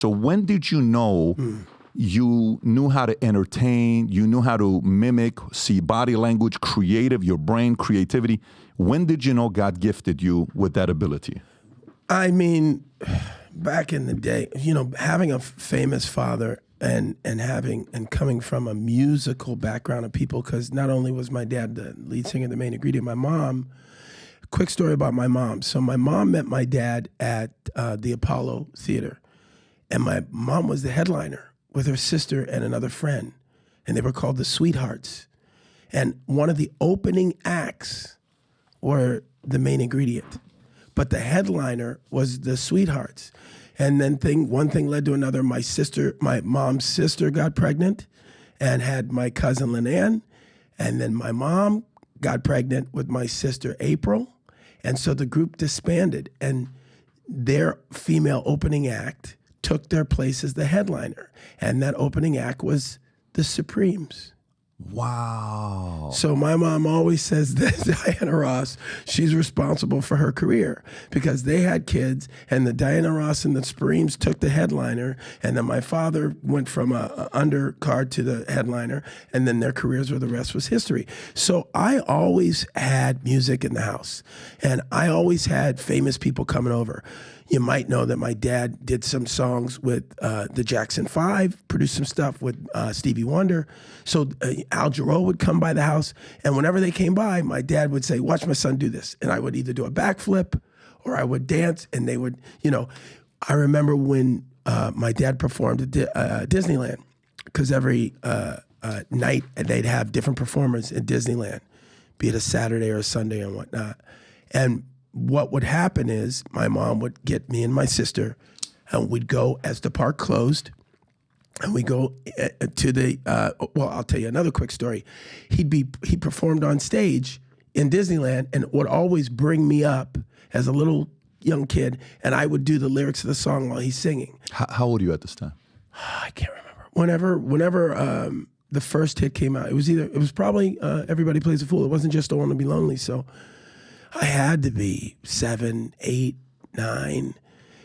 So when did you know you knew how to entertain, you knew how to mimic, see body language, creative, your brain, creativity? When did you know God gifted you with that ability? I mean, back in the day, having a famous father and coming from a musical background of people, because not only was my dad the lead singer, the main ingredient, my mom, quick story about my mom. So my mom met my dad at the Apollo Theater, and my mom was the headliner with her sister and another friend, and they were called the Sweethearts. And one of the opening acts were the main ingredient, but the headliner was the Sweethearts. And then one thing led to another. My mom's sister got pregnant and had my cousin Linnann. And then my mom got pregnant with my sister April. And so the group disbanded. And their female opening act took their place as the headliner. And that opening act was the Supremes. Wow. So my mom always says that Diana Ross, she's responsible for her career because they had kids, and the Diana Ross and the Supremes took the headliner, and then my father went from a undercard to the headliner, and then their careers were, the rest was history. So I always had music in the house, and I always had famous people coming over. You might know that my dad did some songs with the Jackson 5, produced some stuff with Stevie Wonder. So Al Jarreau would come by the house, and whenever they came by, my dad would say, "Watch my son do this." And I would either do a backflip or I would dance, and they would, I remember when my dad performed at Disneyland, because every night they'd have different performers at Disneyland, be it a Saturday or a Sunday and whatnot. And what would happen is my mom would get me and my sister, and we'd go as the park closed, and we go to the, I'll tell you another quick story. He performed on stage in Disneyland and would always bring me up as a little young kid, and I would do the lyrics of the song while he's singing. How old are you at this time? I can't remember. Whenever the first hit came out, it was probably Everybody Plays a Fool. It wasn't just I Want to Be Lonely, so I had to be 7, 8, 9,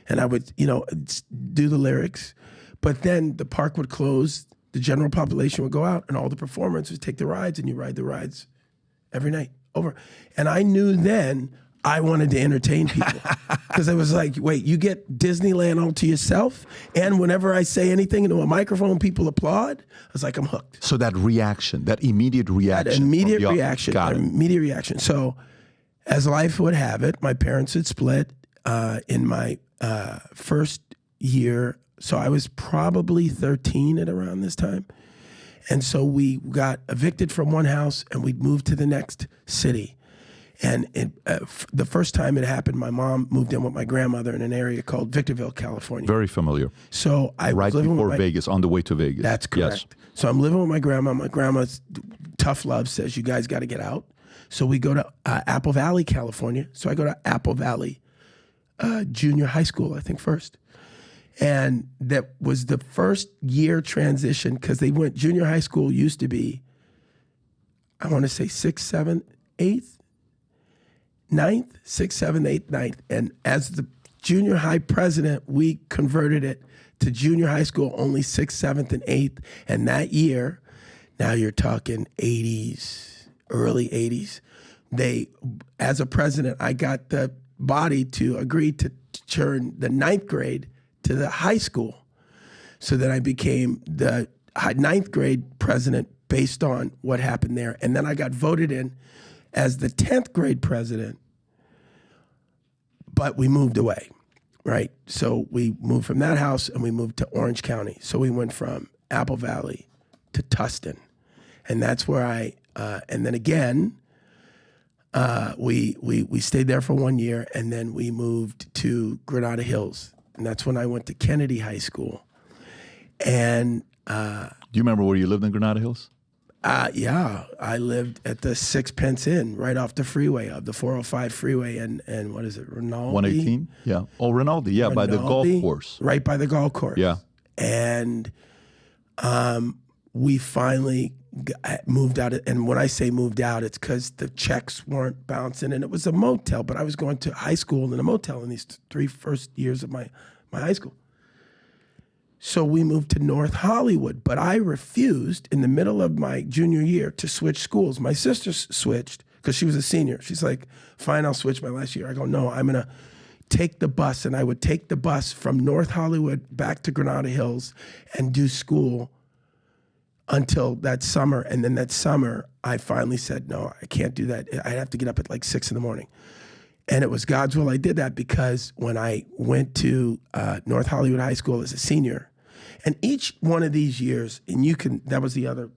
and I would, do the lyrics. But then the park would close, the general population would go out, and all the performers would take the rides, and you ride the rides every night over. And I knew then I wanted to entertain people, because I was like, wait, you get Disneyland all to yourself, and whenever I say anything into a microphone, people applaud? I was like, I'm hooked. So that reaction, that immediate reaction. That immediate reaction. So as life would have it, my parents had split in my first year. So I was probably 13 at around this time. And so we got evicted from one house and we'd moved to the next city. And the first time it happened, my mom moved in with my grandmother in an area called Victorville, California. Very familiar. So I was living before Vegas, on the way to Vegas. That's correct. Yes. So I'm living with my grandma. My grandma's tough love says, you guys got to get out. So we go to Apple Valley, California. So I go to Apple Valley Junior High School, I think first. And that was the first year transition, because junior high school used to be, I want to say 6th, 7th, 8th, 9th, 6th, 7th, 8th, 9th. And as the junior high president, we converted it to junior high school only 6th, 7th, and 8th. And that year, now you're talking 80s, early 80s, as a president, I got the body to agree to turn the 9th grade to the high school. So then I became the 9th grade president based on what happened there. And then I got voted in as the 10th grade president, but we moved away, right? So we moved from that house and we moved to Orange County. So we went from Apple Valley to Tustin. And that's where and then again, we stayed there for 1 year, and then we moved to Granada Hills. And that's when I went to Kennedy High School. And do you remember where you lived in Granada Hills? Yeah, I lived at the Sixpence Inn right off the freeway, of the 405 freeway, and what is it, Rinaldi? 118? Yeah. Oh, Rinaldi, yeah, by the golf course. Right by the golf course. Yeah. And we finally moved out. And when I say moved out, it's because the checks weren't bouncing, and it was a motel, but I was going to high school in a motel in these 3 first years of my high school. So we moved to North Hollywood, but I refused in the middle of my junior year to switch schools. My sister switched because she was a senior. She's like, fine, I'll switch my last year. I go, no, I'm going to take the bus. And I would take the bus from North Hollywood back to Granada Hills and do school until that summer. And then that summer, I finally said, no, I can't do that. I'd have to get up at like 6 in the morning. And it was God's will I did that, because when I went to North Hollywood High School as a senior, and each one of these years, and that was the other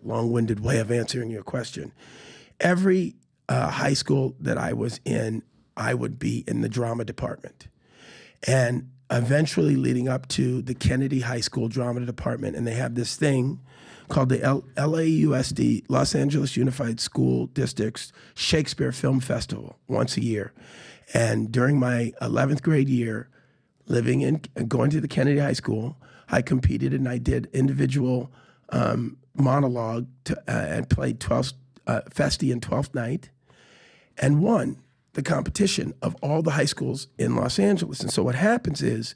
long-winded way of answering your question. Every high school that I was in, I would be in the drama department. And eventually leading up to the Kennedy High School drama department, and they have this thing called the LAUSD, Los Angeles Unified School District's Shakespeare Film Festival, once a year. And during my 11th grade year, going to the Kennedy High School, I competed and I did individual monologue and played Feste in 12th Night, and won the competition of all the high schools in Los Angeles. And so what happens is,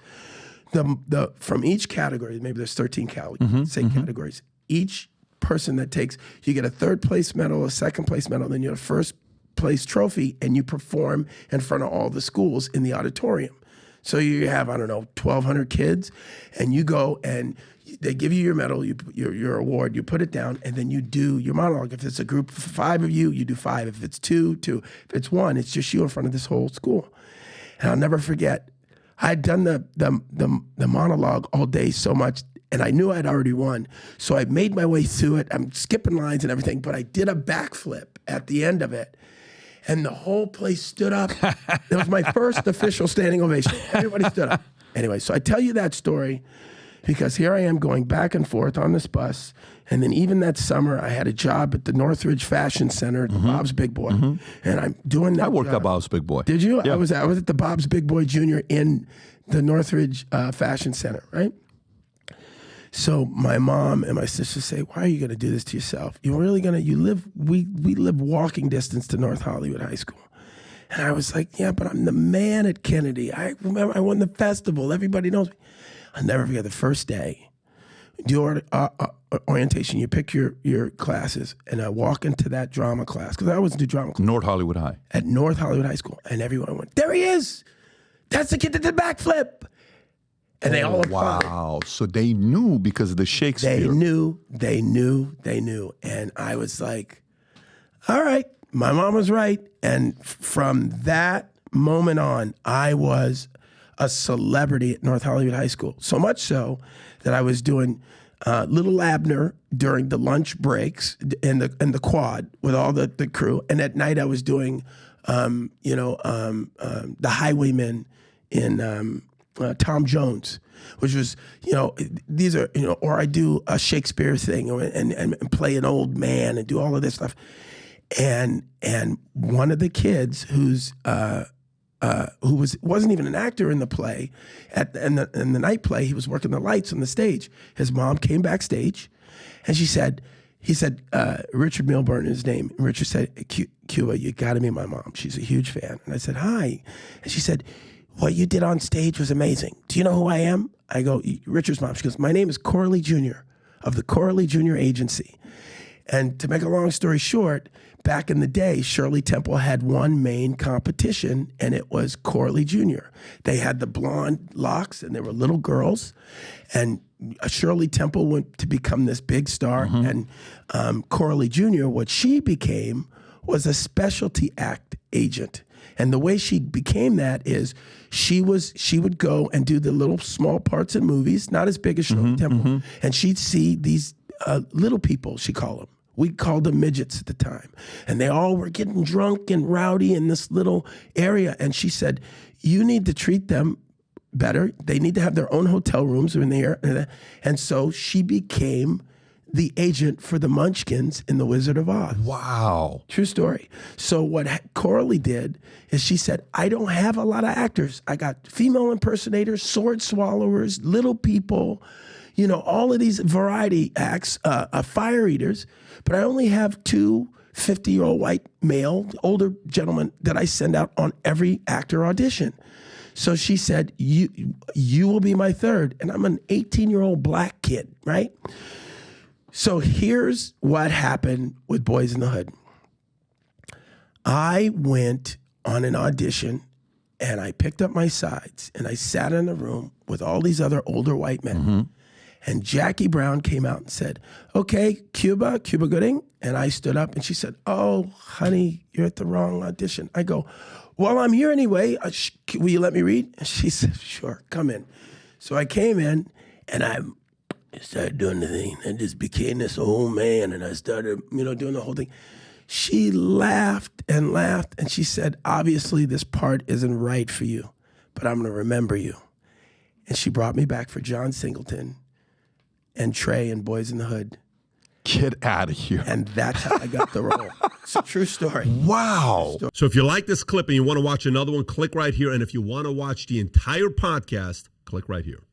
from each category, maybe there's 13 categories, each person that takes, you get a 3rd place medal, a 2nd place medal, then you have a 1st place trophy, and you perform in front of all the schools in the auditorium. So you have, 1,200 kids, and you go and they give you your medal, your award, you put it down, and then you do your monologue. If it's a group of 5 of you, you do 5. If it's 2, 2. If it's 1, it's just you in front of this whole school. And I'll never forget, I'd done the monologue all day so much, and I knew I'd already won. So I made my way through it. I'm skipping lines and everything, but I did a backflip at the end of it. And the whole place stood up. It was my first official standing ovation. Everybody stood up. Anyway, so I tell you that story because here I am going back and forth on this bus. And then even that summer, I had a job at the Northridge Fashion Center, the Bob's Big Boy. And I'm doing that. I worked at Bob's Big Boy. Did you? Yeah. I was at the Bob's Big Boy Jr. in the Northridge Fashion Center, right? So my mom and my sister say, why are you going to do this to yourself? You're really going to, we live walking distance to North Hollywood High School. And I was like, yeah, but I'm the man at Kennedy. I remember I won the festival. Everybody knows me. I'll never forget the first day. Do orientation. You pick your classes. And I walk into that drama class, because I always do drama class. North Hollywood High. At North Hollywood High School. And everyone went, there he is. That's the kid that did the backflip. And they all applauded. Wow. So they knew because of the Shakespeare. They knew. And I was like, all right, my mom was right. And from that moment on, I was a celebrity at North Hollywood High School. So much so that I was doing Little Abner during the lunch breaks in the quad with all the crew. And at night I was doing, the Highwaymen in Tom Jones, which was, these are, or I do a Shakespeare thing and play an old man and do all of this stuff. And one of the kids who wasn't even an actor in the play, in the night play, he was working the lights on the stage. His mom came backstage, and he said, Richard Milburn is his name. And Richard said, Cuba, you got to meet my mom. She's a huge fan. And I said, hi. And she said, what you did on stage was amazing. Do you know who I am? I go, Richard's mom. She goes, my name is Corley Jr. of the Corley Jr. Agency. And to make a long story short, back in the day, Shirley Temple had one main competition, and it was Corley Jr. They had the blonde locks, and they were little girls. And Shirley Temple went to become this big star. And Corley Jr., what she became was a specialty act agent. And the way she became that is she would go and do the little small parts in movies, not as big as Shirley Temple. And she'd see these little people, she called them. We called them midgets at the time. And they all were getting drunk and rowdy in this little area. And she said, you need to treat them better. They need to have their own hotel rooms in there. And so she became the agent for the Munchkins in The Wizard of Oz. Wow. True story. So what Corley did is she said, I don't have a lot of actors. I got female impersonators, sword swallowers, little people, all of these variety acts, fire eaters, but I only have 2 50-year-old white male, older gentlemen that I send out on every actor audition. So she said, you will be my third. And I'm an 18-year-old black kid, right? So here's what happened with Boys in the Hood. I went on an audition and I picked up my sides and I sat in a room with all these other older white men. Mm-hmm. And Jackie Brown came out and said, okay, Cuba Gooding. And I stood up and she said, oh, honey, you're at the wrong audition. I go, well, I'm here anyway. Will you let me read? And she said, sure, come in. So I came in and I started doing the thing and just became this old man. And I started, doing the whole thing. She laughed and laughed, and she said, obviously this part isn't right for you, but I'm going to remember you. And she brought me back for John Singleton and Trey and Boys in the Hood. Get out of here. And that's how I got the role. It's a true story. Wow. So if you like this clip and you want to watch another one, click right here. And if you want to watch the entire podcast, click right here.